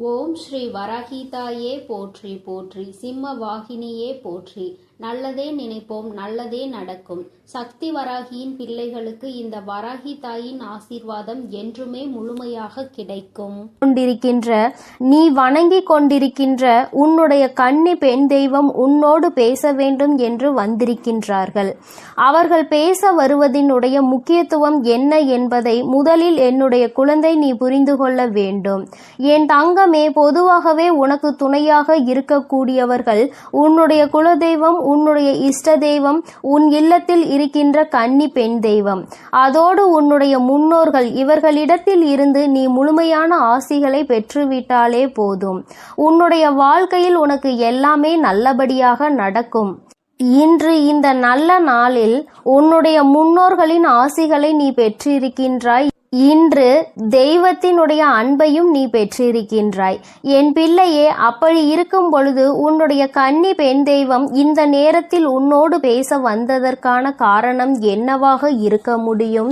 ஓம் ஸ்ரீ வராகிதாயே போற்றி போற்றி, சிம்ம வாகினியே போற்றி. நல்லதே நினைப்போம், நல்லதே நடக்கும். சக்தி வராகியின் பிள்ளைகளுக்கு இந்த வராகி தாயின் ஆசீர்வாதம் என்றுமே முழுமையாக கிடைக்கும். நீ வணங்கி கொண்டிருக்கின்ற உன்னுடைய கன்னி பெண் தெய்வம் உன்னோடு பேச வேண்டும் என்று வந்திருக்கின்றார்கள். அவர்கள் பேச வருவதனுடைய முக்கியத்துவம் என்ன என்பதை முதலில் என்னுடைய குழந்தை நீ புரிந்து கொள்ள வேண்டும். என் தங்கமே, பொதுவாகவே உனக்கு துணையாக இருக்கக்கூடியவர்கள் உன்னுடைய குலதெய்வம், உன்னுடைய இஷ்ட தெய்வம், உன் இல்லத்தில் இருக்கின்ற கன்னி பெண் தெய்வம், அதோடு உன்னுடைய முன்னோர்கள். இவர்களிடத்தில் இருந்து நீ முழுமையான ஆசிகளை பெற்றுவிட்டாலே போதும். உன்னுடைய வாழ்க்கையில் உனக்கு எல்லாமே நல்லபடியாக நடக்கும். இன்று இந்த நல்ல நாளில் உன்னுடைய முன்னோர்களின் ஆசிகளை நீ பெற்றிருக்கின்றாய். இன்று தெய்வத்தினுடைய அன்பையும் நீ பெற்றிருக்கின்றாய். என் பிள்ளையே, அப்படி இருக்கும் பொழுது உன்னுடைய கன்னி பெண் தெய்வம் இந்த நேரத்தில் உன்னோடு பேச வந்ததற்கான காரணம் என்னவாக இருக்க முடியும்?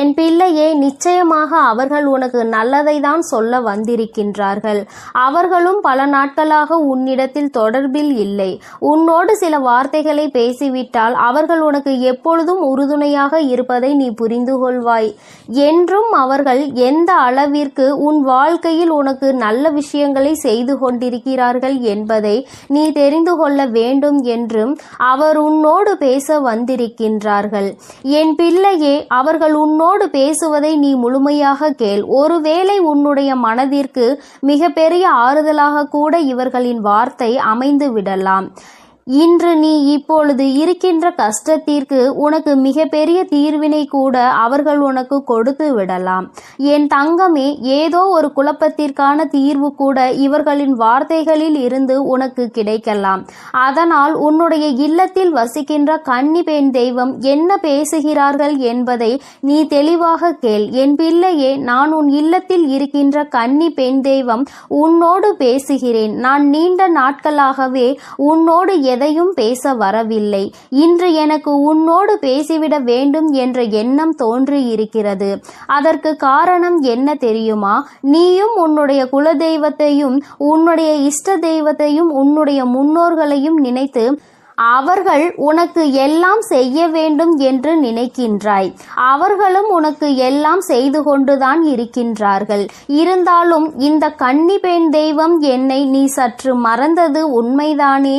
என் பிள்ளையே, நிச்சயமாக அவர்கள் உனக்கு நல்லதை தான் சொல்ல வந்திருக்கின்றார்கள். அவர்களும் பல நாட்களாக உன்னிடத்தில் தொடர்பில் இல்லை. உன்னோடு சில வார்த்தைகளை பேசிவிட்டால் அவர்கள் உனக்கு எப்பொழுதும் உறுதுணையாக இருப்பதை நீ புரிந்து கொள்வாய். என்றும் அவர்கள் எந்த அளவிற்கு உன் வாழ்க்கையில் உனக்கு நல்ல விஷயங்களை செய்து கொண்டிருக்கிறார்கள் என்பதை நீ தெரிந்து கொள்ள வேண்டும் என்றும் அவர் உன்னோடு பேச வந்திருக்கின்றார்கள். என் பிள்ளையே, அவர்கள் உன்னோடு பேசுவதை நீ முழுமையாக கேள். ஒருவேளை உன்னுடைய மனதிற்கு மிகப்பெரிய ஆறுதலாக கூட இவர்களின் வார்த்தை அமைந்து விடலாம். இன்று நீ இப்பொழுது இருக்கின்ற கஷ்டத்திற்கு உனக்கு மிகப்பெரிய தீர்வினை கூட அவர்கள் உனக்கு கொடுத்து விடலாம். என் தங்கமே, ஏதோ ஒரு குழப்பத்திற்கான தீர்வு கூட இவர்களின் வார்த்தைகளில் இருந்து உனக்கு கிடைக்கலாம். அதனால் உன்னுடைய இல்லத்தில் வசிக்கின்ற கன்னி பெண் தெய்வம் என்ன பேசுகிறார்கள் என்பதை நீ தெளிவாக கேள். என் பிள்ளையே, நான் உன் இல்லத்தில் இருக்கின்ற கன்னி பெண் தெய்வம் உன்னோடு பேசுகிறேன். நான் நீண்ட நாட்களாகவே உன்னோடு எதையும் பேச வரவில்லை. இன்று எனக்கு உன்னோடு பேசிவிட வேண்டும் என்ற எண்ணம் தோன்றி இருக்கிறது. அதற்கு காரணம் என்ன தெரியுமா? நீயும் உன்னுடைய குலதெய்வத்தையும், உன்னுடைய இஷ்ட தெய்வத்தையும், உன்னுடைய முன்னோர்களையும் நினைத்து அவர்கள் உனக்கு எல்லாம் செய்ய வேண்டும் என்று நினைக்கின்றாய். அவர்களும் உனக்கு எல்லாம் செய்து கொண்டுதான் இருக்கின்றார்கள். இருந்தாலும் இந்த கன்னி பெண் தெய்வம் என்னை நீ சற்று மறந்தது உண்மைதானே?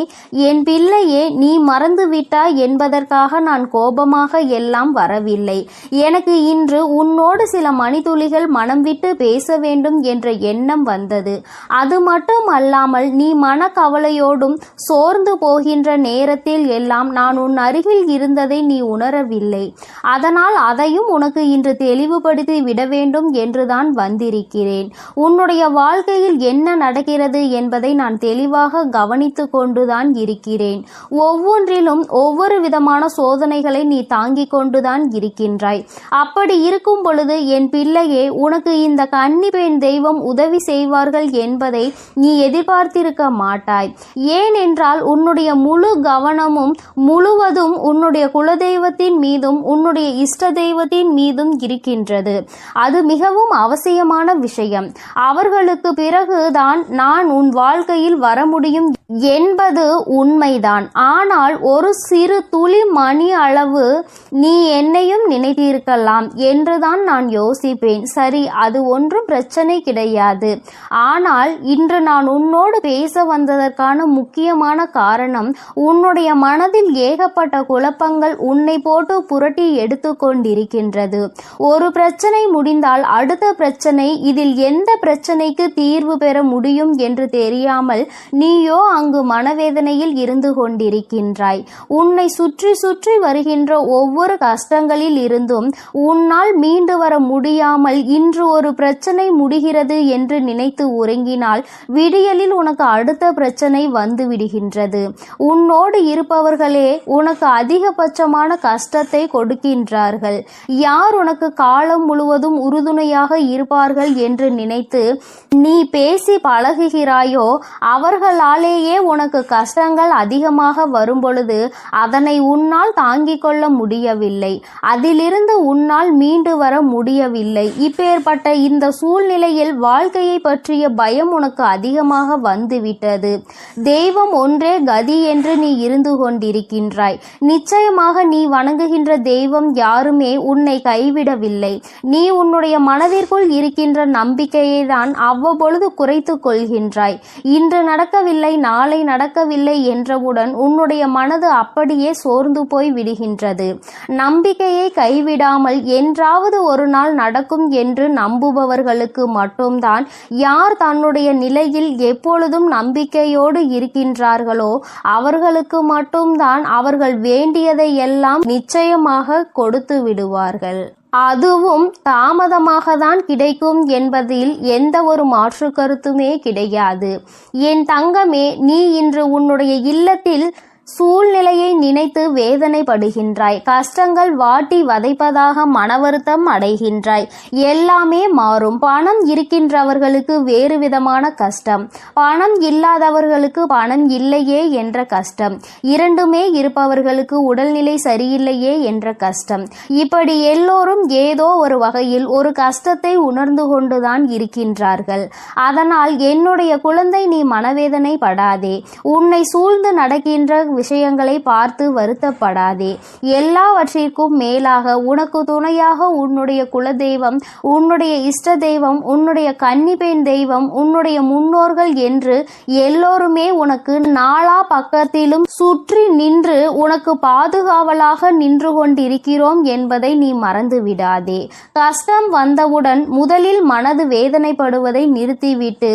என் பிள்ளையே, நீ மறந்துவிட்டாய் என்பதற்காக நான் கோபமாக எல்லாம் வரவில்லை. எனக்கு இன்று உன்னோடு சில மணித்துளிகள் மனம் விட்டு பேச வேண்டும் என்ற எண்ணம் வந்தது. அது மட்டும் அல்லாமல் நீ மனக்கவலையோடும் சோர்ந்து போகின்ற நேரத்தில் எல்லாம் நான் உன் அருகில் இருந்ததை நீ உணரவில்லை. அதனால் அதையும் உனக்கு இன்று தெளிவுபடுத்தி விட வேண்டும் என்றுதான் வந்திருக்கிறேன். உன்னுடைய வாழ்க்கையில் என்ன நடக்கிறது என்பதை நான் தெளிவாக கவனித்து கொண்டுதான் இருக்கிறேன். ஒவ்வொன்றிலும் ஒவ்வொரு விதமான சோதனைகளை நீ தாங்கிக் கொண்டுதான் இருக்கின்றாய். அப்படி இருக்கும் பொழுது என் பிள்ளையே, உனக்கு இந்த கன்னி பெண் தெய்வம் உதவி செய்வார்கள் என்பதை நீ எதிர்பார்த்திருக்க மாட்டாய். ஏனென்றால் உன்னுடைய முழு கவனமும் முழுவதும் உன்னுடைய குலதெய்வத்தின் மீதும் உன்னுடைய இஷ்ட தெய்வத்தின் மீதும் இருக்கின்றது. அது மிகவும் அவசியமான விஷயம். அவர்களுக்கு பிறகுதான் நான் உன் வாழ்க்கையில் வர முடியும் என்பது உண்மைதான். ஆனால் ஒரு சிறு துளி மணி அளவு நீ என்னையும் நினைத்திருக்கலாம் என்றுதான் நான் யோசிப்பேன். சரி, அது ஒன்றும் பிரச்சனை கிடையாது. ஆனால் இன்று நான் உன்னோடு பேச வந்ததற்கான முக்கியமான காரணம், உன்னுடைய மனதில் ஏகப்பட்ட குழப்பங்கள் உன்னை போட்டு புரட்டி எடுத்து கொண்டிருக்கின்றது. ஒரு பிரச்சனை முடிந்தால் அடுத்த பிரச்சனை, இதில் எந்த பிரச்சனைக்கு தீர்வு பெற முடியும் என்று தெரியாமல் நீயோ அங்கு மனவேதனையில் இருந்து கொண்டிருக்கின்றாய். உன்னை சுற்றி சுற்றி வருகின்ற ஒவ்வொரு கஷ்டங்களில் இருந்தும் உன்னால் மீண்டு வர முடியாமல் இன்று ஒரு பிரச்சனை முடிகிறது என்று நினைத்து உறங்கினால் விடியலில் உனக்கு அடுத்த பிரச்சனை வந்து விடுகின்றது. உன்னோடு உன்னோடு இருப்பவர்களே உனக்கு அதிகபட்சமான கஷ்டத்தை கொடுக்கின்றார்கள். யார் உனக்கு காலம் முழுவதும் உறுதுணையாக இருப்பார்கள் என்று நினைத்து நீ பேசி பழகுகிறாயோ அவர்களாலேயே உனக்கு கஷ்டங்கள் அதிகமாக வரும்பொழுது அதனை உன்னால் தாங்கிக் கொள்ள முடியவில்லை. அதிலிருந்து உன்னால் மீண்டு வர முடியவில்லை. இப்பேற்பட்ட இந்த சூழ்நிலையில் வாழ்க்கையை பற்றிய பயம் உனக்கு அதிகமாக வந்துவிட்டது. தெய்வம் ஒன்றே கதி என்று நீ இருந்து கொண்டிருக்கின்றாய். நிச்சயமாக நீ வணங்குகின்ற தெய்வம் யாருமே உன்னை கைவிடவில்லை. நீ உன்னுடைய மனதிற்குள் இருக்கின்ற நம்பிக்கையை தான் அவ்வப்பொழுது குறைத்து கொள்கின்றாய். இன்று நடக்கவில்லை, நாளை நடக்கவில்லை என்றவுடன் உன்னுடைய மனது அப்படியே சோர்ந்து போய் விடுகின்றது. நம்பிக்கையை கைவிடாமல் என்றாவது ஒரு நாள் நடக்கும் என்று நம்புபவர்களுக்கு மட்டும்தான், யார் தன்னுடைய நிலையில் எப்பொழுதும் நம்பிக்கையோடு இருக்கின்றார்களோ அவர்களுக்கு மட்டும்தான் அவர்கள் வேண்டியதை எல்லாம் நிச்சயமாக கொடுத்து விடுவார்கள். அதுவும் தாமதமாக தான் கிடைக்கும் என்பதில் எந்த ஒரு மாற்று கருத்துமே கிடையாது. என் தங்கமே, நீ இன்று உன்னுடைய இல்லத்தில் சூழ்நிலையை நினைத்து வேதனைப்படுகின்றாய். கஷ்டங்கள் வாட்டி வதைப்பதாக மனவருத்தம் அடைகின்றாய். எல்லாமே மாறும். பணம் இருக்கின்றவர்களுக்கு வேறு விதமான கஷ்டம், பணம் இல்லாதவர்களுக்கு பணம் இல்லையே என்ற கஷ்டம், இரண்டுமே இருப்பவர்களுக்கு உடல்நிலை சரியில்லையே என்ற கஷ்டம். இப்படி எல்லோரும் ஏதோ ஒரு வகையில் ஒரு கஷ்டத்தை உணர்ந்து கொண்டுதான் இருக்கின்றார்கள். அதனால் என்னுடைய குழந்தை, நீ மனவேதனை படாதே. உன்னை சூழ்ந்து நடக்கின்ற விஷயங்களை பார்த்து வருத்தப்படாதே. எல்லாவற்றிற்கும் மேலாக உனக்கு துணையாக உன்னுடைய குலதெய்வம், உன்னுடைய இஷ்ட தெய்வம், உன்னுடைய கன்னிப்பெண் தெய்வம், உன்னுடைய முன்னோர்கள் என்று எல்லோருமே உனக்கு நாலா பக்கத்திலும் சுற்றி நின்று உனக்கு பாதுகாவலாக நின்று கொண்டிருக்கிறோம் என்பதை நீ மறந்து விடாதே. கஷ்டம் வந்தவுடன் முதலில் மனது வேதனைப்படுவதை நிறுத்திவிட்டு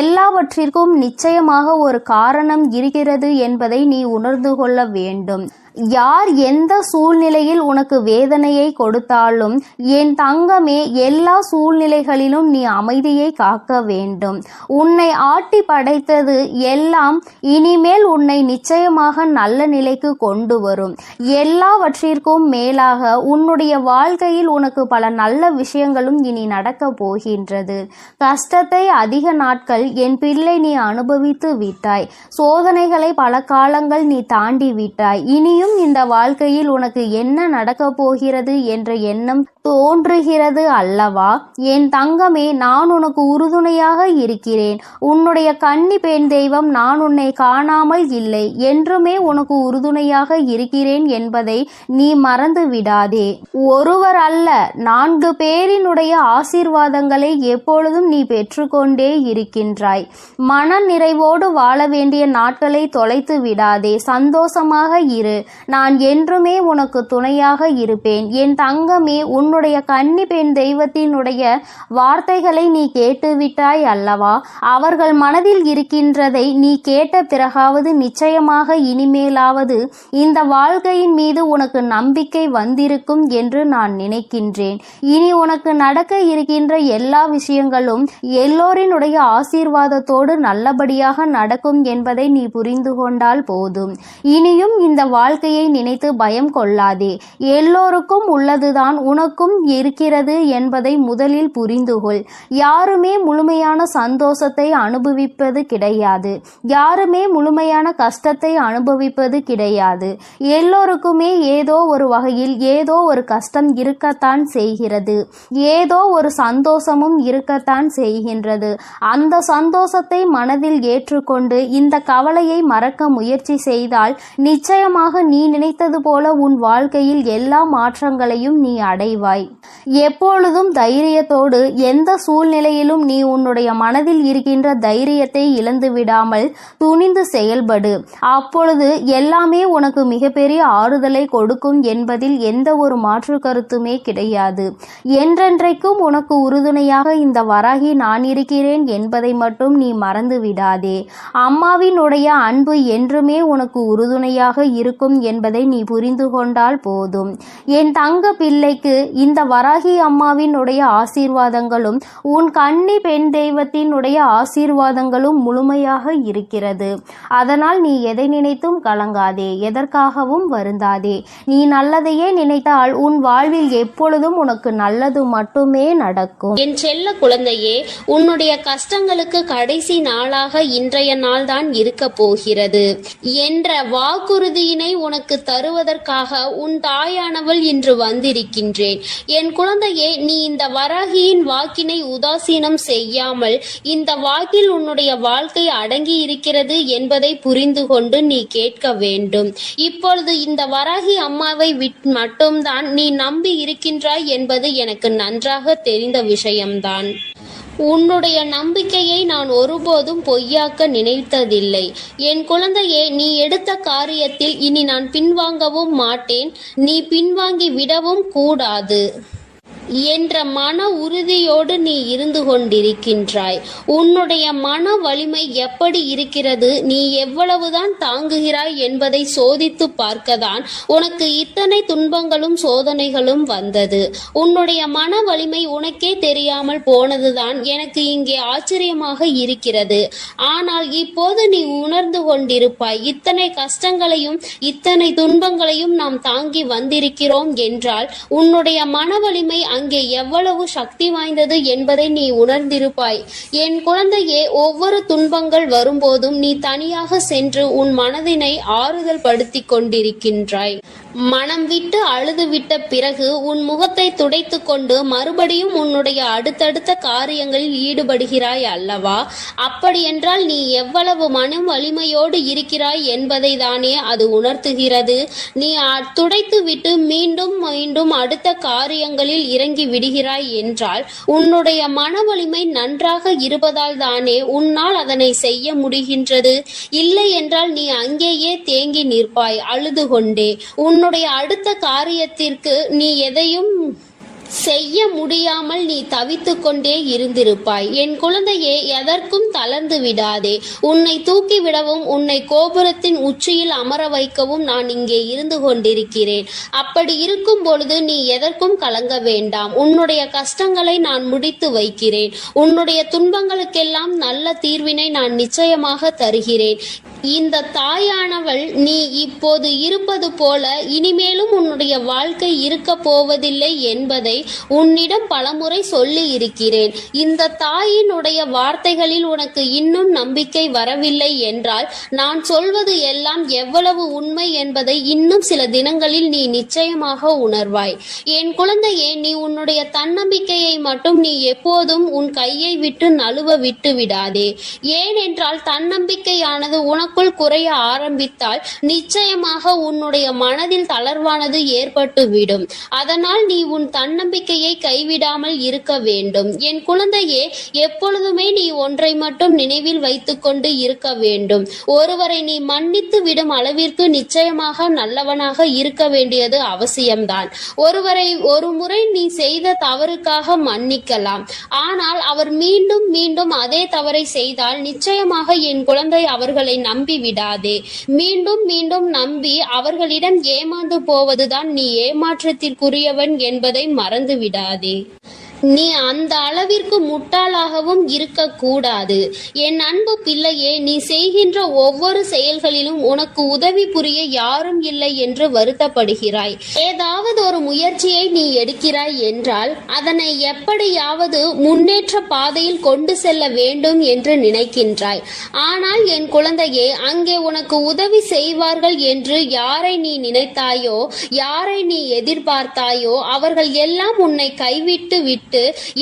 எல்லாவற்றிற்கும் நிச்சயமாக ஒரு காரணம் இருக்கிறது என்பதை நீ உணர்ந்து கொள்ள வேண்டும். யார் எந்த சூழ்நிலையில் உனக்கு வேதனையை கொடுத்தாலும் என் தங்கமே, எல்லா சூழ்நிலைகளிலும் நீ அமைதியை காக்க வேண்டும். உன்னை ஆட்டி படைத்தது எல்லாம் இனிமேல் உன்னை நிச்சயமாக நல்ல நிலைக்கு கொண்டு வரும். எல்லாவற்றிற்கும் மேலாக உன்னுடைய வாழ்க்கையில் உனக்கு பல நல்ல விஷயங்களும் இனி நடக்க போகின்றது. கஷ்டத்தை அதிக நாட்கள் என் பிள்ளை நீ அனுபவித்து விட்டாய். சோதனைகளை பல காலங்கள் நீ தாண்டி விட்டாய். இனியும் இந்த வாழ்க்கையில் உனக்கு என்ன நடக்க போகிறது என்ற எண்ணம் தோன்றுகிறது அல்லவா? என் தங்கமே, நான் உனக்கு உறுதுணையாக இருக்கிறேன். உன்னுடைய கன்னி பெண் தெய்வம் நான் உன்னை காணாமல் இல்லை, என்றுமே உனக்கு உறுதுணையாக இருக்கிறேன் என்பதை நீ மறந்து விடாதே. ஒருவர் அல்ல, 4 பேரினுடைய ஆசீர்வாதங்களை எப்பொழுதும் நீ பெற்றுக்கொண்டே இருக்கின்றாய். மன நிறைவோடு வாழ வேண்டிய நாட்களை தொலைத்து விடாதே. சந்தோஷமாக இரு. நான் என்றுமே உனக்கு துணையாக இருப்பேன். என் தங்கமே, உன்னுடைய கன்னி பெண் தெய்வத்தினுடைய வார்த்தைகளை நீ கேட்டுவிட்டாய் அல்லவா? அவர்கள் மனதில் இருக்கின்றதை நீ கேட்ட பிறகாவது நிச்சயமாக இனிமேலாவது இந்த வாழ்க்கையின் மீது உனக்கு நம்பிக்கை வந்திருக்கும் என்று நான் நினைக்கின்றேன். இனி உனக்கு நடக்க இருக்கின்ற எல்லா விஷயங்களும் எல்லோரினுடைய ஆசீர்வாதத்தோடு நல்லபடியாக நடக்கும் என்பதை நீ புரிந்து கொண்டால் போதும். இனியும் இந்த வாழ்க்கையை நினைத்து பயம் கொள்ளாதே. எல்லோருக்கும் உள்ளதுதான் உனக்கும் இருக்கிறது என்பதை முதலில் புரிந்துகொள். யாருமே முழுமையான சந்தோஷத்தை அனுபவிப்பது கிடையாது. யாருமே முழுமையான கஷ்டத்தை அனுபவிப்பது கிடையாது. எல்லோருக்குமே ஏதோ ஒரு வகையில் ஏதோ ஒரு கஷ்டம் இருக்கத்தான் செய்கிறது. ஏதோ ஒரு சந்தோஷமும் இருக்கத்தான் செய்கின்றது. அந்த சந்தோஷத்தை மனதில் ஏற்றுக்கொண்டு இந்த கவலையை மறக்க முயற்சி செய்தால் நிச்சயமாக நீ நினைத்தது போல உன் வாழ்க்கையில் எல்லா மாற்றங்களையும் நீ அடைவாய். எப்பொழுதும் தைரியத்தோடு எந்த சூழ்நிலையிலும் நீ உன்னுடைய மனதில் இருக்கின்ற தைரியத்தை இழந்து விடாமல் துணிந்து செயல்படு. அப்பொழுது எல்லாமே உனக்கு மிகப்பெரிய ஆறுதலை கொடுக்கும் என்பதில் எந்த ஒரு மாற்று கருத்துமே கிடையாது. என்றென்றைக்கும் உனக்கு உறுதுணையாக இந்த வராகி நான் இருக்கிறேன் என்பதை மட்டும் நீ மறந்து விடாதே. அம்மாவினுடைய அன்பு என்றுமே உனக்கு உறுதுணையாக இருக்கும் என்பதை நீ புரிந்து கொண்டால் போதும். என் தங்க பிள்ளைக்கு இந்த வராகி அம்மாவினுடைய ஆசீர்வாதங்களும் உன் கன்னி பெண் தெய்வத்தினுடைய ஆசீர்வாதங்களும் முழுமையாக இருக்கிறது. அதனால் நீ எதை நினைத்தும் கலங்காதே, எதற்காகவும் வருந்தாதே. நீ நல்லதையே நினைத்தால் உன் வாழ்வில் எப்பொழுதும் உனக்கு நல்லது மட்டுமே நடக்கும். என் செல்ல குழந்தையே, உன்னுடைய கஷ்டங்களுக்கு கடைசி நாளாக இன்றைய நாள் தான் இருக்க போகிறது என்ற வாக்குறுதியினை உனக்கு தருவதற்காக உன் தாயானவள் இன்று வந்திருக்கின்றேன். என் குழந்தையே, நீ இந்த வராகியின் வாக்கினை உதாசீனம் செய்யாமல் இந்த வாக்கில் உன்னுடைய வாழ்க்கை அடங்கி இருக்கிறது என்பதை புரிந்து கொண்டு நீ கேட்க வேண்டும். இப்பொழுது இந்த வராகி அம்மாவை மட்டும்தான் நீ நம்பி இருக்கின்றாய் என்பது எனக்கு நன்றாக தெரிந்த விஷயம்தான். உன்னுடைய நம்பிக்கையை நான் ஒருபோதும் பொய்யாக்க நினைத்ததில்லை. என் குழந்தையே, நீ எடுத்த காரியத்தில் இனி நான் பின்வாங்கவும் மாட்டேன், நீ பின்வாங்கி விடவும் கூடாது என்ற மன உறுதியோடு நீ இருந்து கொண்டிருக்கின்றாய். உன்னுடைய மன வலிமை எப்படி இருக்கிறது, நீ எவ்வளவுதான் தாங்குகிறாய் என்பதை சோதித்து பார்க்கத்தான் உனக்கு இத்தனை துன்பங்களும் சோதனைகளும் வந்தது. உன்னுடைய மன வலிமை உனக்கே தெரியாமல் போனதுதான் எனக்கு இங்கே ஆச்சரியமாக இருக்கிறது. ஆனால் இப்போது நீ உணர்ந்து கொண்டிருப்பாய், இத்தனை கஷ்டங்களையும் இத்தனை துன்பங்களையும் நாம் தாங்கி வந்திருக்கிறோம் என்றால் உன்னுடைய மன வலிமை அங்கே எவ்வளவு சக்தி வாய்ந்தது என்பதை நீ உணர்ந்திருப்பாய். என் குழந்தையே, ஒவ்வொரு துன்பங்கள் வரும்போதும் நீ தனியாக சென்று உன் மனதினை ஆறுதல் படுத்தி கொண்டிருக்கின்றாய். மனம் விட்டு அழுது விட்ட பிறகு உன் முகத்தை துடைத்து கொண்டு மறுபடியும் உன்னுடைய அடுத்தடுத்த காரியங்களில் ஈடுபடுகிறாய் அல்லவா? அப்படியென்றால் நீ எவ்வளவு மன வலிமையோடு இருக்கிறாய் என்பதை தானே அது உணர்த்துகிறது. நீ துடைத்து விட்டு மீண்டும் மீண்டும் அடுத்த காரியங்களில் இறங்கி விடுகிறாய் என்றால் உன்னுடைய மன வலிமை நன்றாக இருப்பதால் தானே உன்னால் அதனை செய்ய முடிகின்றது. இல்லை என்றால் நீ அங்கேயே தேங்கி நிற்பாய் அழுது கொண்டே. உன்னுடைய அடுத்த காரியத்திற்கு நீ எதையும் செய்ய முடியாமல் நீ தவித்துக் கொண்டே இருந்திருப்பாய். என் குழந்தையே, எதற்கும் தளர்ந்து விடாதே. உன்னை தூக்கிவிடவும் உன்னை கோபுரத்தின் உச்சியில் அமர வைக்கவும் நான் இங்கே இருந்து கொண்டிருக்கிறேன். அப்படி இருக்கும் பொழுது நீ எதற்கும் கலங்க வேண்டாம். உன்னுடைய கஷ்டங்களை நான் முடித்து வைக்கிறேன். உன்னுடைய துன்பங்களுக்கெல்லாம் நல்ல தீர்வினை நான் நிச்சயமாக தருகிறேன். இந்த தாயானவள் நீ இப்போது இருப்பது போல இனிமேலும் உன்னுடைய வாழ்க்கை இருக்க போவதில்லை என்பதை உன்னிடம் பலமுறை சொல்லி இருக்கிறேன். இந்த தாயினுடைய வார்த்தைகளில் உனக்கு இன்னும் நம்பிக்கை வரவில்லை என்றால் நான் சொல்வது எல்லாம் எவ்வளவு உண்மை என்பதை இன்னும் சில தினங்களில் நீ நிச்சயமாக உணர்வாய். என் குழந்தையே, நீ உன்னுடைய தன்னம்பிக்கையை மட்டும் நீ எப்போதும் உன் கையை விட்டு நழுவ விட்டு விடாதே. ஏனென்றால் தன்னம்பிக்கையானது உனக்குள் குறைய ஆரம்பித்தால் நிச்சயமாக உன்னுடைய மனதில் தளர்வானது ஏற்பட்டுவிடும். அதனால் நீ உன் தன்னம்பிக்கையை கைவிடாமல் இருக்க வேண்டும். என் குழந்தையே, எப்பொழுதுமே நீ ஒன்றை மட்டும் நினைவில் வைத்துக் கொண்டு இருக்க வேண்டும். ஒருவரை நீ மன்னித்து விடும் அளவிற்கு நிச்சயமாக நல்லவனாக இருக்க வேண்டியது அவசியம்தான். ஒருவரை ஒரு முறை நீ செய்த தவறுக்காக மன்னிக்கலாம். ஆனால் அவர் மீண்டும் மீண்டும் அதே தவறை செய்தால் நிச்சயமாக என் குழந்தை அவர்களை நம்பி விடாதே. மீண்டும் மீண்டும் நம்பி அவர்களிடம் ஏமாந்து போவதுதான் நீ ஏமாற்றத்திற்குரியவன் என்பதை மறந்து விடாதே. நீ அந்த அளவிற்கு முட்டாளாகவும் இருக்கக்கூடாது. என் அன்பு பிள்ளையே, நீ செய்கின்ற ஒவ்வொரு செயல்களிலும் உனக்கு உதவி புரிய யாரும் இல்லை என்று வருத்தப்படுகிறாய். ஏதாவது ஒரு முயற்சியை நீ எடுக்கிறாய் என்றால் அதனை எப்படியாவது முன்னேற்ற பாதையில் கொண்டு செல்ல வேண்டும் என்று நினைக்கின்றாய். ஆனால் என் குழந்தையே, அங்கே உனக்கு உதவி செய்வார்கள் என்று யாரை நீ நினைத்தாயோ, யாரை நீ எதிர்பார்த்தாயோ, அவர்கள் எல்லாம் உன்னை கைவிட்டு விட்டு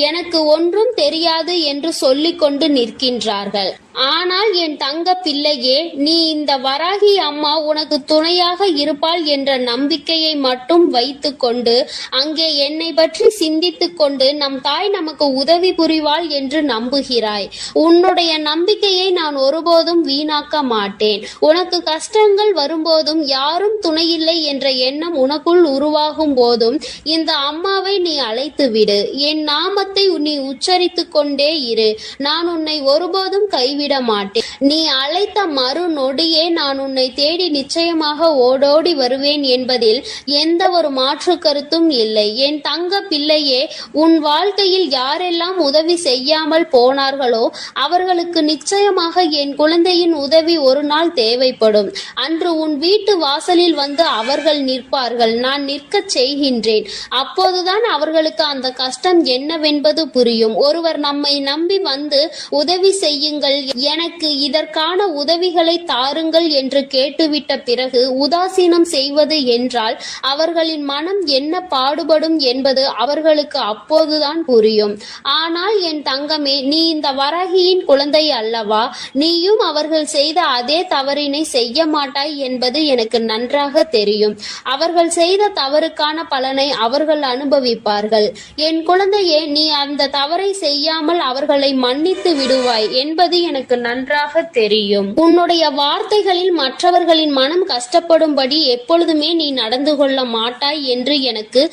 எனக்கு ஒன்றும் தெரியாது என்று சொல்லிக் கொண்டு நிற்கின்றார்கள். ஆனால் என் தங்க பிள்ளையே, நீ இந்த வராகி அம்மா உனக்கு துணையாக இருப்பாள் என்ற நம்பிக்கையை மட்டும் வைத்து கொண்டு அங்கே என்னை பற்றி சிந்தித்து கொண்டு நம் தாய் நமக்கு உதவி புரிவாள் என்று நம்புகிறாய். உன்னுடைய நம்பிக்கையை நான் ஒருபோதும் வீணாக்க மாட்டேன். உனக்கு கஷ்டங்கள் வரும்போதும் யாரும் துணையில்லை என்ற எண்ணம் உனக்குள் உருவாகும் போதும் இந்த அம்மாவை நீ அழைத்து விடு. என் நாமத்தை நீ உச்சரித்து கொண்டே இரு. நான் உன்னை ஒருபோதும் கைவிட கைவிட மாட்டேன். நீ அழைத்த மறு நொடியே நான் உன்னை தேடி நிச்சயமாக ஓடோடி வருவேன் என்பதில் எந்த ஒரு மாற்று கருத்தும் இல்லை. என் தங்க பிள்ளையே, உன் வாழ்க்கையில் யாரெல்லாம் உதவி செய்யாமல் போனார்களோ அவர்களுக்கு நிச்சயமாக என் குழந்தையின் உதவி ஒரு நாள் தேவைப்படும். அன்று உன் வீட்டு வாசலில் வந்து அவர்கள் நிற்பார்கள். நான் நிற்கச் செய்கின்றேன். அப்போதுதான் அவர்களுக்கு அந்த கஷ்டம் என்னவென்பது புரியும். ஒருவர் நம்மை நம்பி வந்து உதவி செய்யுங்கள், எனக்கு இதற்கான உதவிகளை தாருங்கள் என்று கேட்டுவிட்ட பிறகு உதாசீனம் செய்வது என்றால் அவர்களின் மனம் என்ன பாடுபடும் என்பது அவர்களுக்கு அப்போதுதான் புரியும். ஆனால் என் தங்கமே, நீ இந்த வராகியின் குழந்தை அல்லவா? நீயும் அவர்கள் செய்த அதே தவறினை செய்ய மாட்டாய் என்பது எனக்கு நன்றாக தெரியும். அவர்கள் செய்த தவறுக்கான பலனை அவர்கள் அனுபவிப்பார்கள். என் குழந்தையே, நீ அந்த தவறை செய்யாமல் அவர்களை மன்னித்து விடுவாய் என்பது எனக்கு நன்றாக தெரியும். உன்னுடைய வார்த்தைகளில் மற்றவர்களின் மனம் கஷ்டப்படும்படி எப்பொழுதுமே நீ நடந்து கொள்ள மாட்டாய் என்று எனக்கு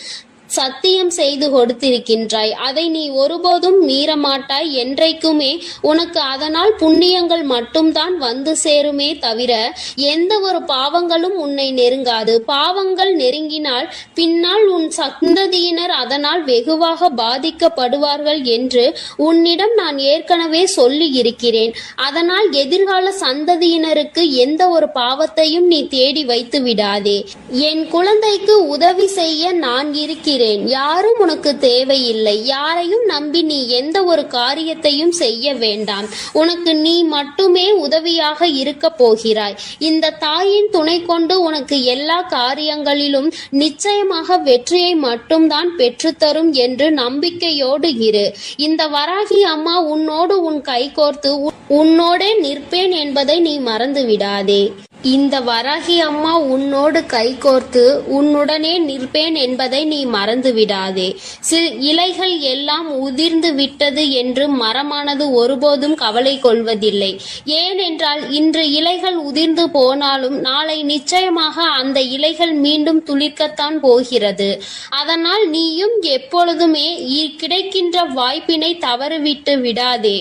சத்தியம் செய்து கொடுத்திருக்கின்றாய். அதை நீ ஒருபோதும் மீறமாட்டாய். என்றைக்குமே உனக்கு அதனால் புண்ணியங்கள் மட்டும்தான் வந்து சேருமே தவிர எந்த ஒரு பாவங்களும் உன்னை நெருங்காது. பாவங்கள் நெருங்கினால் பின்னால் உன் சந்ததியினர் அதனால் வெகுவாக பாதிக்கப்படுவார்கள் என்று உன்னிடம் நான் ஏற்கனவே சொல்லி இருக்கிறேன். அதனால் எதிர்கால சந்ததியினருக்கு எந்த ஒரு பாவத்தையும் நீ தேடி வைத்து விடாதே. என் குழந்தைக்கு உதவி செய்ய நான் இருக்கிறேன். யாரும் உனக்கு தேவையில்லை. யாரையும் நம்பி நீ எந்த ஒரு காரியத்தையும் செய்ய வேண்டாம். உனக்கு நீ மட்டுமே உதவியாக இருக்க போகிறாய். இந்த தாயின் துணை கொண்டு உனக்கு எல்லா காரியங்களிலும் நிச்சயமாக வெற்றியை மட்டும்தான் பெற்றுத்தரும் என்று நம்பிக்கையோடு இரு. இந்த வராகி அம்மா உன்னோடு உன் கை கோர்த்து உன்னோடே நிற்பேன் என்பதை நீ மறந்து விடாதே. இந்த வராகி அம்மா உன்னோடு கைகோர்த்து உன்னுடனே நிற்பேன் என்பதை நீ மறந்து விடாதே. இலைகள் எல்லாம் உதிர்ந்து விட்டது என்று மரமானது ஒருபோதும் கவலை கொள்வதில்லை. ஏனென்றால் இன்று இலைகள் உதிர்ந்து போனாலும் நாளை நிச்சயமாக அந்த இலைகள் மீண்டும் துளிர்க்கத்தான் போகிறது. அதனால் நீயும் எப்பொழுதுமே கிடைக்கின்ற வாய்ப்பினை தவறவிட்டு விடாதே.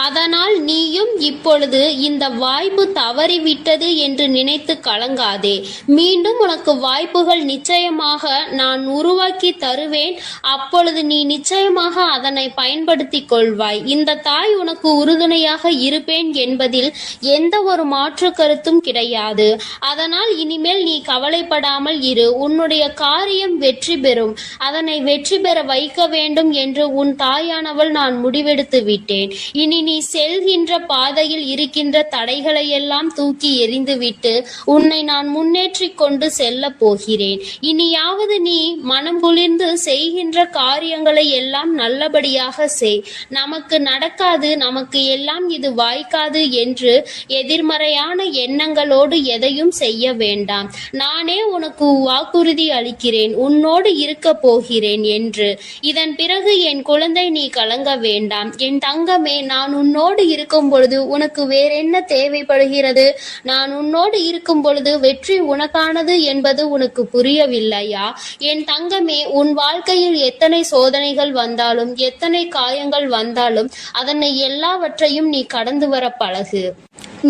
அதனால் நீயும் இப்பொழுது இந்த வாய்ப்பு தவறிவிட்டது என்று நினைத்து கலங்காதே. மீண்டும் உனக்கு வாய்ப்புகள் நிச்சயமாக நான் உருவாக்கி தருவேன். அப்பொழுது நீ நிச்சயமாக அதனை பயன்படுத்திக் கொள்வாய். இந்த தாய் உனக்கு உறுதுணையாக இருப்பேன் என்பதில் எந்த ஒரு மாற்று கருத்தும் கிடையாது. அதனால் இனிமேல் நீ கவலைப்படாமல் இரு. உன்னுடைய காரியம் வெற்றி பெறும். அதனை வெற்றி பெற வைக்க வேண்டும் என்று உன் தாயானவள் நான் முடிவெடுத்து விட்டேன். இனி நீ செல்கின்ற பாதையில் இருக்கின்ற தடைகளை எல்லாம் தூக்கி எறிந்துவிட்டு உன்னை நான் முன்னேற்றி கொண்டு செல்ல போகிறேன். இனியாவது நீ மனம் குளிர்ந்து செய்கின்ற காரியங்களை எல்லாம் நல்லபடியாக செய். நமக்கு நடக்காது, நமக்கு எல்லாம் இது வாய்க்காது என்று எதிர்மறையான எண்ணங்களோடு எதையும் செய்ய வேண்டாம். நானே உனக்கு வாக்குறுதி அளிக்கிறேன், உன்னோடு இருக்க போகிறேன் என்று. இதன் பிறகு என் குழந்தை, நீ கலங்க வேண்டாம். என் தங்கமே, நான் உன்னோடு இருக்கும் பொழுது உனக்கு வேற என்ன தேவைப்படுகிறது? நான் உன்னோடு இருக்கும் பொழுது வெற்றி உனக்கானது என்பது உனக்கு புரியவில்லையா? என் தங்கமே, உன் வாழ்க்கையில் எத்தனை சோதனைகள் வந்தாலும் எத்தனை காயங்கள் வந்தாலும் அதனை எல்லாவற்றையும் நீ கடந்து வர பழகு.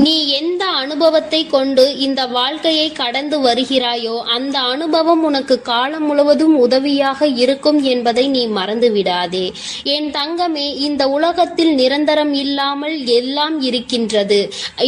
நீ எந்த அனுபவத்தை கொண்டு இந்த வாழ்க்கையை கடந்து வருகிறாயோ அந்த அனுபவம் உனக்கு காலம் முழுவதும் உதவியாக இருக்கும் என்பதை நீ மறந்து விடாதே. என் தங்கமே, இந்த உலகத்தில் நிரந்தரம் இல்லாமல் எல்லாம் இருக்கின்றது.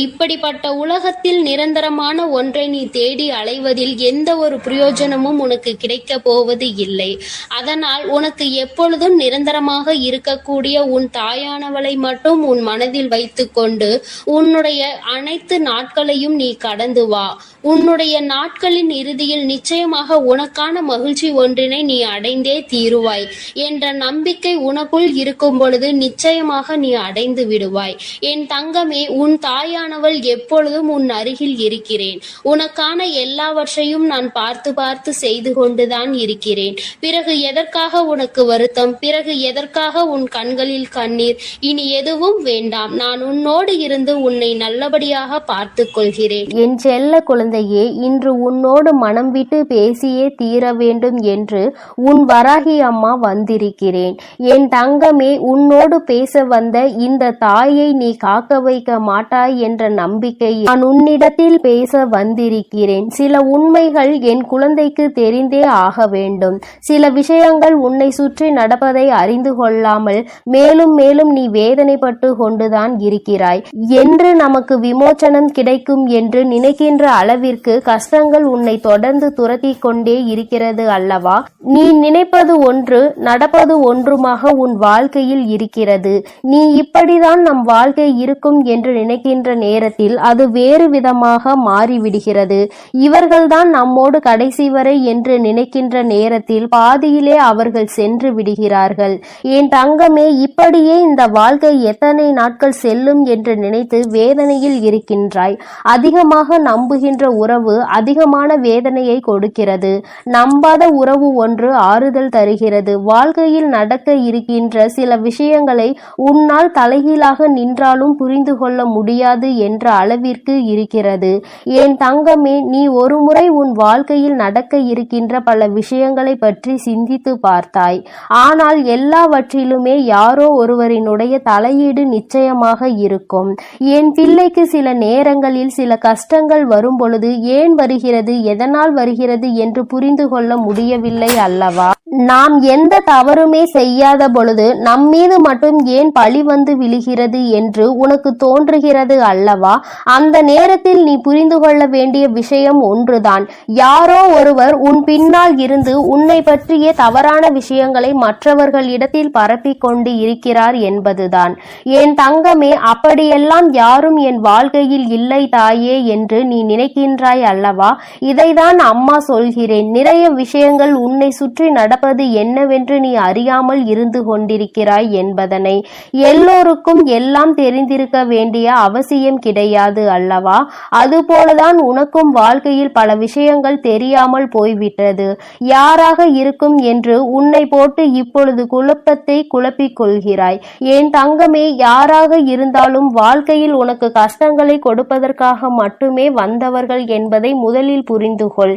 இப்படிப்பட்ட உலகத்தில் நிரந்தரமான ஒன்றை நீ தேடி அலைவதில் எந்த ஒரு பிரயோஜனமும் உனக்கு கிடைக்க போவது இல்லை. அதனால் உனக்கு எப்பொழுதும் நிரந்தரமாக இருக்கக்கூடிய உன் தாயானவளை மட்டும் உன் மனதில் வைத்துக்கொண்டு உன்னுடைய அனைத்து நாட்களையும் நீ கடந்து வா. உன்னுடைய நாட்களின் இறுதியில் நிச்சயமாக உனக்கான மகிழ்ச்சி ஒன்றினை நீ அடைந்தே தீருவாய் என்ற நம்பிக்கை உனக்குள் இருக்கும் பொழுது நிச்சயமாக நீ அடைந்து விடுவாய். என் தங்கமே, உன் தாயானவள் எப்பொழுதும் உன் அருகில் இருக்கிறேன். உனக்கான எல்லாவற்றையும் நான் பார்த்து பார்த்து செய்து கொண்டுதான் இருக்கிறேன். பிறகு எதற்காக உனக்கு வருத்தம்? பிறகு எதற்காக உன் கண்களில் கண்ணீர்? இனி எதுவும் வேண்டாம். நான் உன்னோடு இருந்து உன்னை நல்ல நல்லபடியாக பார்த்து கொள்கிறேன். என் செல்ல குழந்தையே, இன்று உன்னோடு மனம் விட்டு பேசியே தீர வேண்டும் என்று உன் வராகி அம்மா வந்திருக்கிறேன். என் தங்கமே, உன்னோடு பேச வந்த இந்த தாயை நீ காக்க வைக்க மாட்டாய் என்ற நம்பிக்கை நான் உன்னிடத்தில் பேச வந்திருக்கிறேன். சில உண்மைகள் என் குழந்தைக்கு தெரிந்தே ஆக வேண்டும். சில விஷயங்கள் உன்னை சுற்றி நடப்பதை அறிந்து கொள்ளாமல் மேலும் மேலும் நீ வேதனைப்பட்டு கொண்டுதான் இருக்கிறாய். என்று நமக்கு விமோச்சனம் கிடைக்கும் என்று நினைக்கின்ற அளவிற்கு கஷ்டங்கள் உன்னை தொடர்ந்து துரத்தி கொண்டே இருக்கிறது அல்லவா? நீ நினைப்பது ஒன்று, நடப்பது ஒன்றுமாக உன் வாழ்க்கையில் இருக்கிறது. நீ இப்படிதான் நம் வாழ்க்கை இருக்கும் என்று நினைக்கின்ற நேரத்தில் அது வேறு விதமாக மாறிவிடுகிறது. இவர்கள்தான் நம்மோடு கடைசி வரை என்று நினைக்கின்ற நேரத்தில் பாதியிலே அவர்கள் சென்று விடுகிறார்கள். என் தங்கமே, இப்படியே இந்த வாழ்க்கை எத்தனை நாட்கள் செல்லும் என்று நினைத்து வேதனையில் இருக்கின்றாய். அதிகமாக நம்புகின்ற உறவு அதிகமான வேதனையை கொடுக்கிறது. நம்பாத உறவு ஒன்று ஆறுதல் தருகிறது. வாழ்க்கையில் நடக்க இருக்கின்ற சில விஷயங்களை உன்னால் தலைகீழாக நின்றாலும் புரிந்து கொள்ள முடியாது என்ற அளவிற்கு இருக்கிறது. என் தங்கமே, நீ ஒருமுறை உன் வாழ்க்கையில் நடக்க இருக்கின்ற பல விஷயங்களை பற்றி சிந்தித்து பார்த்தாய். ஆனால் எல்லாவற்றிலுமே யாரோ ஒருவரினுடைய தலையீடு நிச்சயமாக இருக்கும். என் பிள்ளைக்கு சில நேரங்களில் சில கஷ்டங்கள் வரும் பொழுது ஏன் வருகிறது, எதனால் வருகிறது என்று புரிந்து கொள்ள முடியவில்லை அல்லவா? நாம் எந்த தவறுமே செய்யாத பொழுது நம்மீது மட்டும் ஏன் பழி வந்து விழுகிறது என்று உனக்கு தோன்றுகிறது அல்லவா? அந்த நேரத்தில் நீ புரிந்து கொள்ள வேண்டிய விஷயம் ஒன்றுதான். யாரோ ஒருவர் உன் பின்னால் இருந்து உன்னை பற்றிய தவறான விஷயங்களை மற்றவர்களிடத்தில் பரப்பிக் கொண்டு இருக்கிறார் என்பதுதான். என் தங்கமே, அப்படியெல்லாம் யாரும் என் வாழ்க்கையில் இல்லை தாயே என்று நீ நினைக்கின்றாய் அல்லவா? இதைதான் அம்மா சொல்கிறேன். நிறைய விஷயங்கள் உன்னை சுற்றி நடப்பது என்னவென்று நீ அறியாமல் இருந்து கொண்டிருக்கிறாய் என்பதனை. எல்லோருக்கும் எல்லாம் தெரிந்திருக்க வேண்டிய அவசியம் கிடையாது அல்லவா? அதுபோலதான் உனக்கும் வாழ்க்கையில் பல விஷயங்கள் தெரியாமல் போய்விட்டது. யாராக இருக்கும் என்று உன்னை போட்டு இப்பொழுது குழப்பத்தை குழப்பிக் கொள்கிறாய். என் தங்கமே, யாராக இருந்தாலும் வாழ்க்கையில் உனக்கு கஷ்டங்களை கொடுப்பதற்காக மட்டுமே வந்தவர்கள் என்பதை முதலில் புரிந்து கொள்.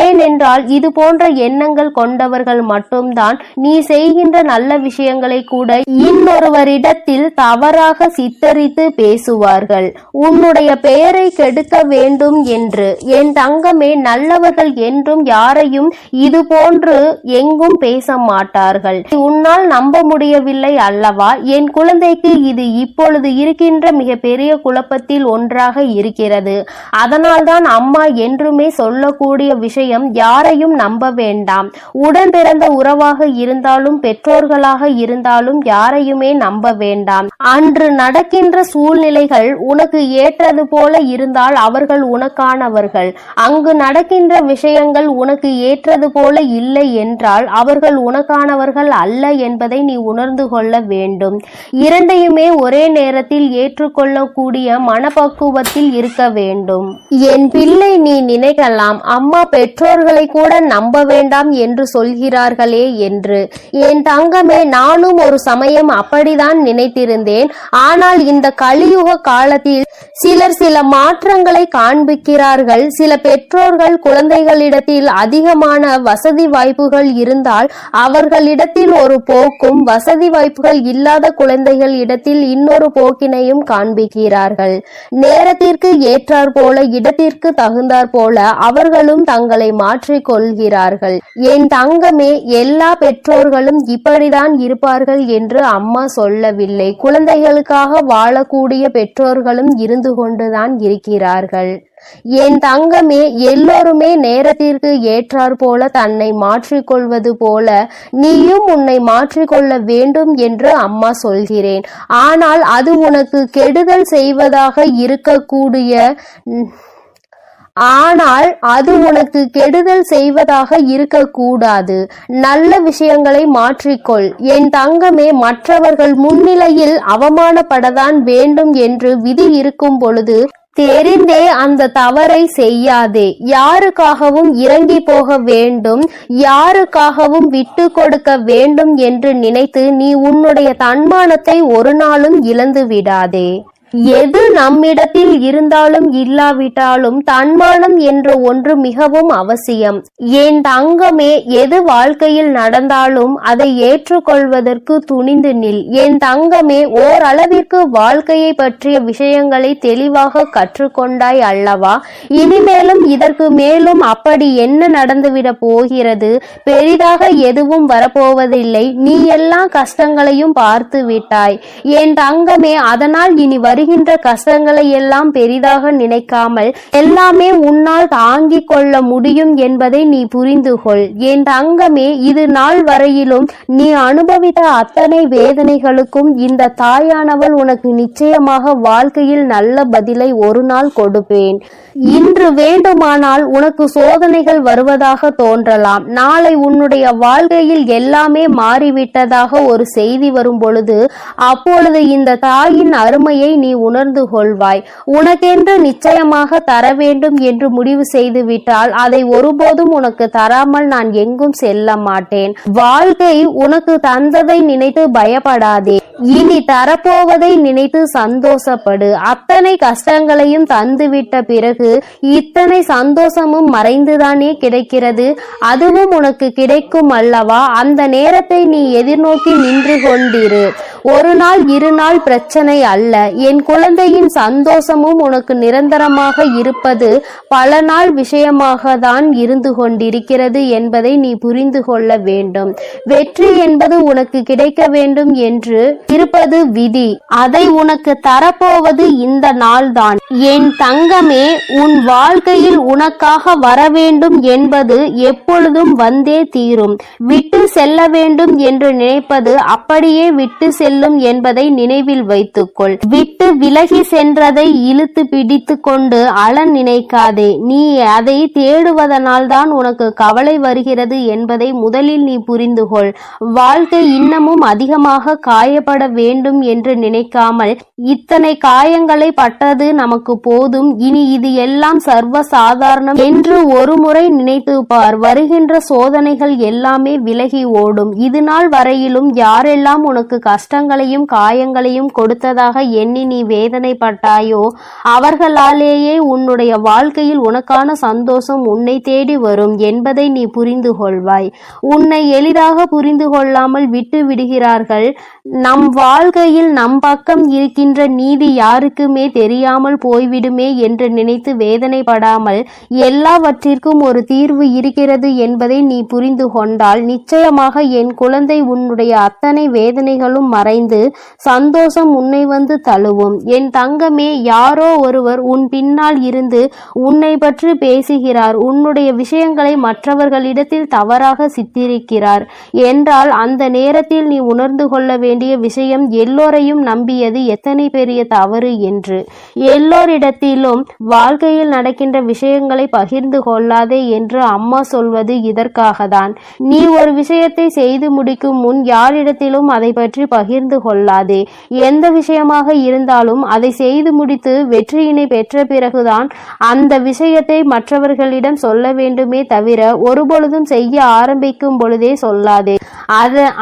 ஏனென்றால் இது போன்ற எண்ணங்கள் கொண்டவர்கள் மட்டும்தான் நீ செய்கின்ற நல்ல விஷயங்களை கூட இன்னொருவரிடத்தில் தவறாக சித்தரித்து பேசுவார்கள், உன்னுடைய பெயரை கெடுக்க வேண்டும் என்று. என் தங்கமே, நல்லவர்கள் என்றும் யாரையும் இது போன்று எங்கும் பேச மாட்டார்கள். உன்னால் நம்ப முடியவில்லை அல்லவா? என் குழந்தைக்கு இது இப்பொழுது இருக்கின்ற மிக பெரிய குழப்பத்தில் ஒன்றாக இருக்கிறது. அதனால்தான் அம்மா என்றுமே சொல்லக்கூடிய விஷயம், யாரையும் நம்ப வேண்டாம். உடன் பிறந்த உறவாக இருந்தாலும் பெற்றோர்களாக இருந்தாலும் யாரையுமே நம்ப வேண்டாம். அன்று நடக்கின்ற சூழ்நிலைகள் உனக்கு ஏற்றது போல இருந்தால் அவர்கள் உனக்கானவர்கள். அங்கு நடக்கின்ற விஷயங்கள் உனக்கு ஏற்றது போல இல்லை என்றால் அவர்கள் உனக்கானவர்கள் அல்ல என்பதை நீ உணர்ந்து கொள்ள வேண்டும். இரண்டையுமே ஒரே நேரத்தில் ஏற்றுக்கொள்ளக்கூடிய மனப்பக்குவத்தில் இருக்க வேண்டும். என் பிள்ளை, நீ நினைக்கலாம், அம்மா பெற்றோர்களை கூட நம்ப வேண்டாம் என்று சொல்கிறார்களே என்று. என் தங்கமே, நானும் ஒரு சமயம் அப்படிதான் நினைத்திருந்தேன். ஆனால் இந்த கலியுக காலத்தில் சிலர் சில மாற்றங்களை காண்பிக்கிறார்கள். சில பெற்றோர்கள் குழந்தைகளிடத்தில் அதிகமான வசதி வாய்ப்புகள் இருந்தால் அவர்களிடத்தில் ஒரு போக்கும், வசதி வாய்ப்புகள் இல்லாத குழந்தைகள் இடத்தில் இன்னொரு போக்கினையும் காண்பிக்கிறார்கள். நேரத்திற்கு ஏற்றார் போல, இடத்திற்கு தகுந்தார் போல அவர்களும் தங்களை மாற்றிக் கொள்கிறார்கள். என் தங்கமே, எல்லா பெற்றோர்களும் இப்படிதான் இருப்பார்கள் என்று அம்மா சொல்லவில்லை. குழந்தைகளுக்காக வாழக்கூடிய பெற்றோர்களும் இருந்து கொண்டுதான் இருக்கிறார்கள். என் தங்கமே, எல்லோருமே நேரத்திற்கு ஏற்றார் போல தன்னை மாற்றிக்கொள்வது போல நீயும் உன்னை மாற்றிக்கொள்ள வேண்டும் என்று அம்மா சொல்கிறேன். ஆனால் அது உனக்கு கெடுதல் செய்வதாக இருக்கக்கூடாது. நல்ல விஷயங்களை மாற்றிக்கொள். என் தங்கமே, மற்றவர்கள் முன்னிலையில் அவமானப்படத்தான் வேண்டும் என்று விதி இருக்கும் பொழுது தெரிந்தே அந்த தவறை செய்யாதே. யாருக்காகவும் இறங்கி போக வேண்டும், யாருக்காகவும் விட்டு கொடுக்க வேண்டும் என்று நினைத்து நீ உன்னுடைய தன்மானத்தை ஒரு நாளும் இழந்து விடாதே. எது நம்மிடத்தில் இருந்தாலும் இல்லாவிட்டாலும் தன்மானம் என்ற ஒன்று மிகவும் அவசியம். என் தங்கமே, எது வாழ்க்கையில் நடந்தாலும் அதை ஏற்றுக்கொள்வதற்கு துணிந்து நில். என் தங்கமே, ஓரளவிற்கு வாழ்க்கையை பற்றிய விஷயங்களை தெளிவாக கற்றுக்கொண்டாய் அல்லவா? இனிமேலும் இதற்கு மேலும் அப்படி என்ன நடந்துவிட போகிறது? பெரிதாக எதுவும் வரப்போவதில்லை. நீ எல்லா கஷ்டங்களையும் பார்த்து விட்டாய் என் தங்கமே. அதனால் இனி வருகின்ற கஷ்டங்களை எல்லாம் பெரிதாக நினைக்காமல் எல்லாமே உன்னால் தாங்கிக் கொள்ள முடியும் என்பதை நீ புரிந்து கொள். என் தங்கமே, இது நாள் வரையிலும் நீ அனுபவித்த அத்தனை வேதனைகளுக்கும் இந்த தாயானவள் உனக்கு நிச்சயமாக வாழ்க்கையில் நல்ல பதிலை ஒரு நாள் கொடுப்பேன். இன்று வேண்டுமானால் உனக்கு சோதனைகள் வருவதாக தோன்றலாம். நாளை உன்னுடைய வாழ்க்கையில் எல்லாமே மாறிவிட்டதாக ஒரு செய்தி வரும் பொழுது அப்பொழுது இந்த தாயின் அருமையை நீ உணர்ந்து கொள்வாய். உனக்கென்று நிச்சயமாக தர வேண்டும் என்று முடிவு செய்து விட்டால் அதை ஒருபோதும் உனக்கு தராமல் நான் எங்கும் செல்ல மாட்டேன். வாழ்க்கை உனக்கு தந்ததை நினைத்து பயப்படாதே. இனி தரப்போவதை நினைத்து சந்தோஷப்படு. அத்தனை கஷ்டங்களையும் தந்துவிட்ட பிறகு இத்தனை சந்தோஷமும் மறைந்துதானே கிடைக்கிறது. அதுவும் உனக்கு கிடைக்கும் அல்லவா? அந்த நேரத்தை நீ எதிர்நோக்கி நின்று கொண்டிரு. ஒரு நாள் இரு நாள் பிரச்சனை அல்ல. என் குழந்தையின் சந்தோஷமும் உனக்கு நிரந்தரமாக இருப்பது பல நாள் விஷயமாக தான் இருந்து கொண்டிருக்கிறது என்பதை நீ புரிந்து கொள்ள வேண்டும். வெற்றி என்பது உனக்கு கிடைக்க வேண்டும் என்று இருப்பது விதி. அதை உனக்கு தரப்போவது இந்த நாள்தான். என் தங்கமே, உன் வாழ்க்கையில் உனக்காக வர வேண்டும் என்பது எப்பொழுதும் வந்தே தீரும். விட்டு செல்ல வேண்டும் என்று நினைப்பது அப்படியே விட்டு செல்லும் என்பதை நினைவில் வைத்துக்கொள். விட்டு விலகி சென்றதை இழுத்து பிடித்து கொண்டு அழ நினைக்காதே. நீ அதை தேடுவதனால் தான் உனக்கு கவலை வருகிறது என்பதை முதலில் நீ புரிந்து கொள். வாழ்க்கை இன்னமும் அதிகமாக காயப்பட வேண்டும் என்று நினைக்காமல் இத்தனை காயங்களை பட்டது நமக்கு போதும், இனி இது எல்லாம் சர்வ சாதாரணம் என்று ஒரு முறை நினைத்து பார். வருகின்ற சோதனைகள் எல்லாமே விலகி ஓடும். இது நாள் வரையிலும் யாரெல்லாம் உனக்கு கஷ்டங்களையும் காயங்களையும் கொடுத்ததாக எண்ணி நீ வேதனைப்பட்டாயோ அவர்களாலேயே உன்னுடைய வாழ்க்கையில் உனக்கான சந்தோஷம் உன்னை தேடி வரும் என்பதை நீ புரிந்து கொள்வாய். உன்னை எளிதாக புரிந்து கொள்ளாமல் விட்டு விடுகிறார்கள். நம் வாழ்க்கையில் நம் பக்கம் இருக்கின்ற நீதி யாருக்குமே தெரியாமல் போய்விடுமே என்று நினைத்து வேதனைப்படாமல் எல்லாவற்றிற்கும் ஒரு தீர்வு இருக்கிறது என்பதை நீ புரிந்து கொண்டால் நிச்சயமாக என் குழந்தை உன்னுடைய அத்தனை வேதனைகளும் மறைந்து சந்தோஷம் உன்னை வந்து தழுவும். என் தங்கமே, யாரோ ஒருவர் உன் பின்னால் இருந்து உன்னை பற்றி பேசுகிறார். உன்னுடைய விஷயங்களை மற்றவர்களிடத்தில் தவறாக சித்தரிக்கிறார் என்றால் அந்த நேரத்தில் நீ உணர்ந்து கொள்ள வேண்டிய விஷயம் எல்லோரையும் நம்பியது எத்தனை பெரிய தவறு என்று. எல்லோரிடத்திலும் வாழ்க்கையில் நடக்கின்ற விஷயங்களை பகிர்ந்து கொள்ளாதே என்று அம்மா சொல்வது இதற்காகத்தான். நீ ஒரு விஷயத்தை செய்து முடிக்கும் முன் யாரிடத்திலும் அதை பற்றி பகிர்ந்து கொள்ளாதே. எந்த விஷயமாக இருந்தாலும் அதை செய்து முடித்து வெற்றியினை பெற்ற பிறகுதான் அந்த விஷயத்தை மற்றவர்களிடம் சொல்ல வேண்டுமே தவிர ஒருபொழுதும் செய்ய ஆரம்பிக்கும் பொழுதே சொல்லாதே.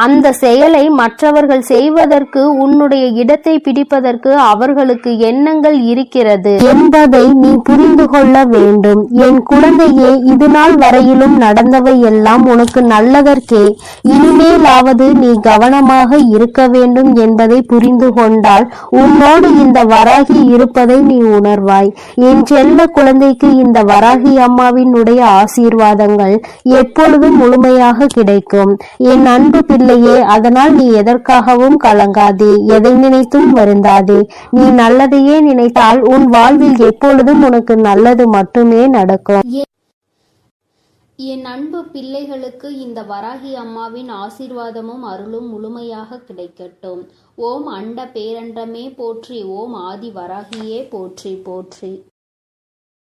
அந்த செயலை மற்றவர்கள் செய்வதற்கு உன்னுடைய இடத்தை பிடிப்பதற்கு அவர்களுக்கு எண்ணங்கள் இருக்கிறது என்பதை நீ புரிந்து கொள்ள வேண்டும். என் குழந்தையே, இது நாள் வரையிலும் நடந்தவை எல்லாம் உனக்கு நல்லதற்கே. இனிமேலாவது நீ கவனமாக இருக்க வேண்டும் என்பதை புரிந்து கொண்டால் உன்னோடு இந்த வராகி இருப்பதை நீ உணர்வாய். என் செல்ல குழந்தைக்கு இந்த வராகி அம்மாவினுடைய ஆசீர்வாதங்கள் எப்பொழுதும் முழுமையாக கிடைக்கும். என் அன்பு பிள்ளையே, அதனால் நீ எதற்காகவும் கலங்காதே, எதை நினைத்தும் வருந்தாதே. நீ நல்லதையே நினைத்தால் உன் வாழ்வில் எப்பொழுதும் உனக்கு நல்லது மட்டுமே நடக்கும். என் அன்பு பிள்ளைகளுக்கு இந்த வராகி அம்மாவின் ஆசீர்வாதமும் அருளும் முழுமையாக கிடைக்கட்டும். ஓம் அண்ட பேரண்டமே போற்றி. ஓம் ஆதி வராகியே போற்றி போற்றி.